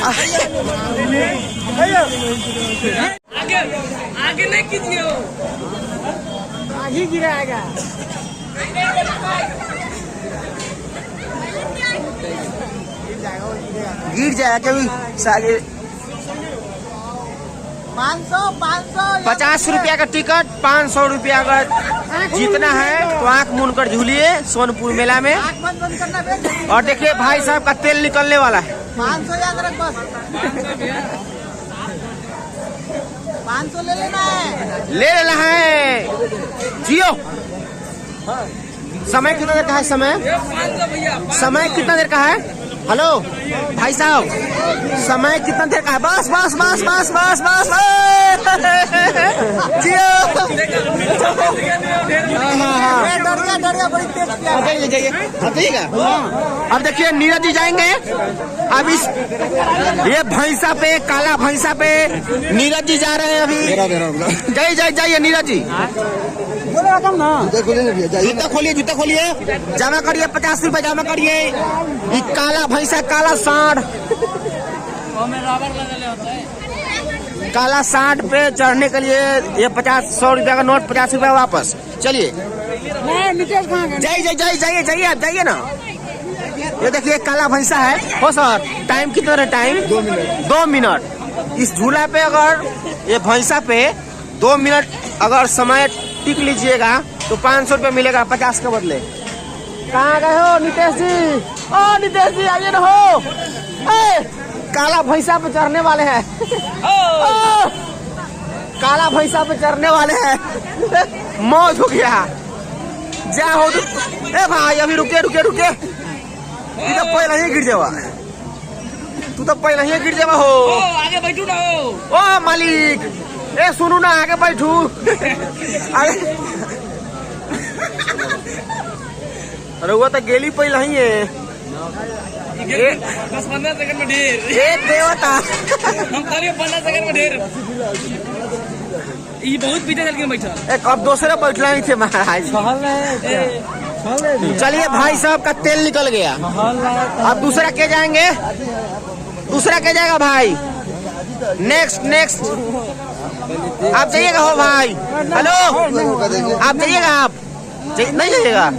आगे आगे नहीं कीजिए, आगे गिराएगा। गिर जाएगा कभी सागे। 50 रुपया का टिकट, 500 रुपया का जीतना है तो आंख मूंद कर झूलिए सोनपुर मेला में। और देखिए भाई साहब का तेल निकलने वाला है। 500 याद रख बस। 500 ले लेना है। ले लेना है जियो। समय कितना देर का है? समय कितना देर का है? हेलो भाई साहब, समय कितना देर का है? बस बस बस बस बस बस जियो। जाइएगा। अब देखिए नीरज जी जाएंगे। अब इस ये भैंसा पे, काला भैंसा पे नीरज जी जा रहे हैं अभी। जाइए नीरज जी। जूता खोलिए, जूता खोलिए, जमा करिए 50 रुपए जमा करिए। काला भैंसा, काला सांड, काला सांड पे चढ़ने के लिए ये 100 रुपया का नोट, 50 रुपया वापस। चलिए जाइए आप जाइए ना। ये देखिए काला भैंसा है। हो सर, टाइम कितना है? Time 2 minute. इस झूला पे अगर ये भैंसा पे 2 मिनट अगर समय टिक लीजिएगा तो 500 रुपया मिलेगा 50 के बदले। कहाँ गए हो नितेश जी? ओ नितेश जी आइए ना हो। काला भैंसा पे चढ़ने वाले हैं। काला भैंसा पे चढ़ने वाले हैं। मौज हो गया। जा हो ए भाई, अभी रुके रुके रुके। तू तो पहले ही गिर जावा, तू तो पहले ही गिर जावा हो। आगे बैठू ना हो। ओ मालिक, ए सुनू ना, आगे बैठू। अरे वो तो गेली पहले ही है। 10-15 सेकंड में ढेर। एक देवता हम करिए 15 सेकंड में ढेर। ये बहुत पीछे चल के बैठा। एक अब दूसरे बैठला ही थे महाराज। चलिए भाई साहब का तेल निकल गया। अब दूसरा के जाएंगे? दूसरा के जाएगा भाई? नेक्स्ट नेक्स्ट आप जाइएगा हो भाई। हेलो आप जाइएगा? आप नहीं जाइएगा?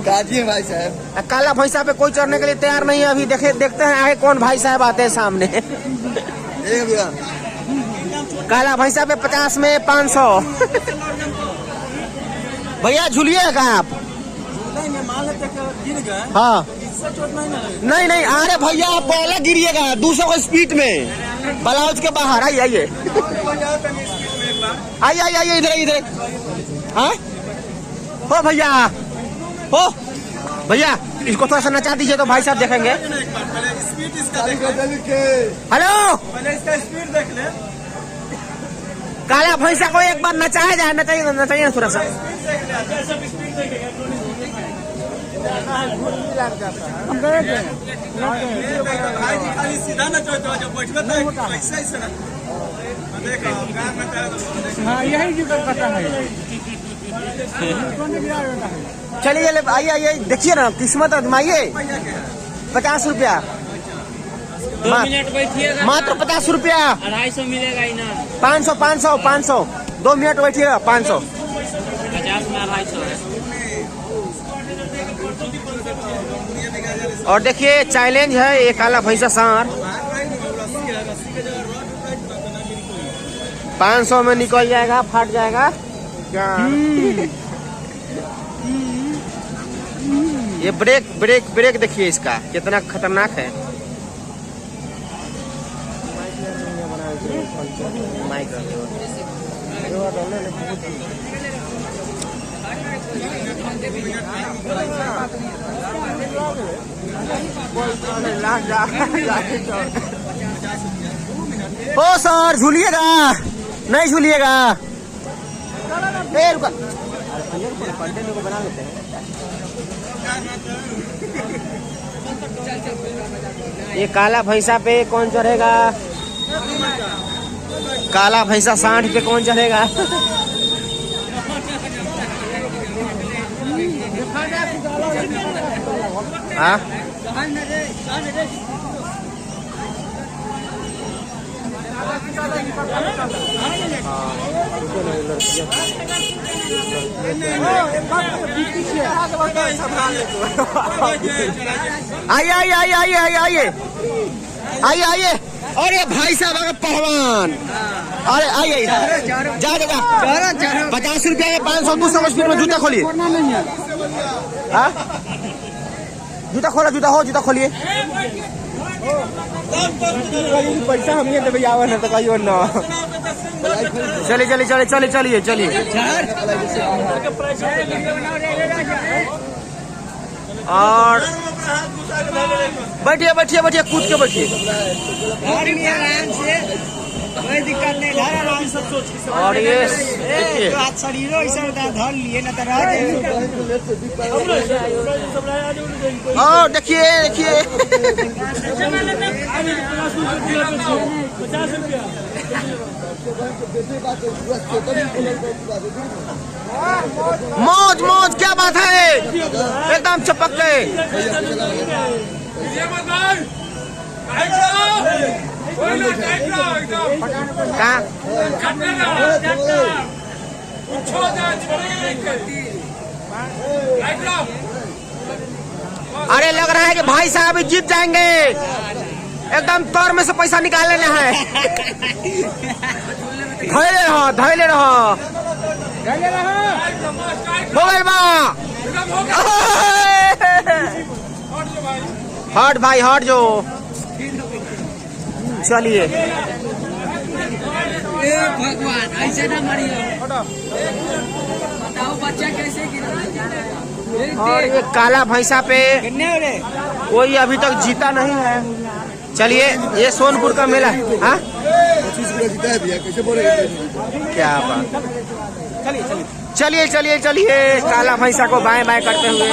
भाई साहब, काला भैंसा पे कोई चढ़ने के लिए तैयार नहीं है। अभी देखते हैं आगे कौन भाई साहब आते हैं सामने। काला भैंसा पे 50 में 500। भैया झूलिएगा आप? हाँ नहीं नहीं, अरे भैया आप पहले गिरिएगा 200 की स्पीड में, ब्लाउज के बाहर। आइए आइए आइए आइए इधर इधर। हाँ हो भैया, हो भैया, इसको थोड़ा सा नचा दीजिए तो भाई साहब देखेंगे। हेलो काला भैंसा को एक बार नचाया जाए। नचाइए नचाइए थोड़ा सा। चलिए आइए आइए, देखिए ना किस्मत आजमाइए। 50 रुपया मात्र 50 रुपया। 250 मिलेगा ही ना। 500 500 500 2 मिनट बैठिएगा। 500 50 में 250 है। और देखिए चैलेंज है ये काला भैंसा सांड। 500 में निकल जाएगा, फाट जाएगा। ये ब्रेक ब्रेक ब्रेक देखिए इसका कितना खतरनाक है। ओ सर झूलिएगा? नहीं झूलिएगा? रुका बना लेते हैं। ये काला भैंसा पे कौन चढ़ेगा? काला भैंसा सांड पे कौन चढ़ेगा? हाँ आइए आइए आइए आइए आइए आइए आइए आइए। अरे भाई साहब अगर पहलवान, अरे आइए जा जा 50 रुपया के 500 200 का स्पीड में जूता खोलिए। हाँ जूता खोला, जूता हो, जूता खोलिए। पैसा हम ये देवे आवे ना तो कहियो ना। चलिए चलिए चलिए चलिए चलिए चलिए। और बैठिए बैठिए बैठिए, कूद के बैठिए। कोई दिक्कत नहीं, आराम से सोच। और ये देखिए शरीरों इसे धर लिए ना तो रह और देखिए देखिए मौज मौज, क्या बात है, एकदम चपक गए। अरे लग रहा है कि भाई साहब जीत जाएंगे, एकदम तौर में से पैसा निकाल लेना है। धैले रहो धैले रहो, हो गए बा। हट भाई हट जो, चलिए। भगवान ऐसे ना मारियो, बताओ बच्चा कैसे गिरा। और ये काला भैंसा पे कोई अभी तक जीता नहीं है। चलिए ये सोनपुर का मेला है। हाँ जीता है भैया, कैसे बोले क्या बात। चलिए चलिए चलिए, काला भैंसा को बाएं बाएं करते हुए।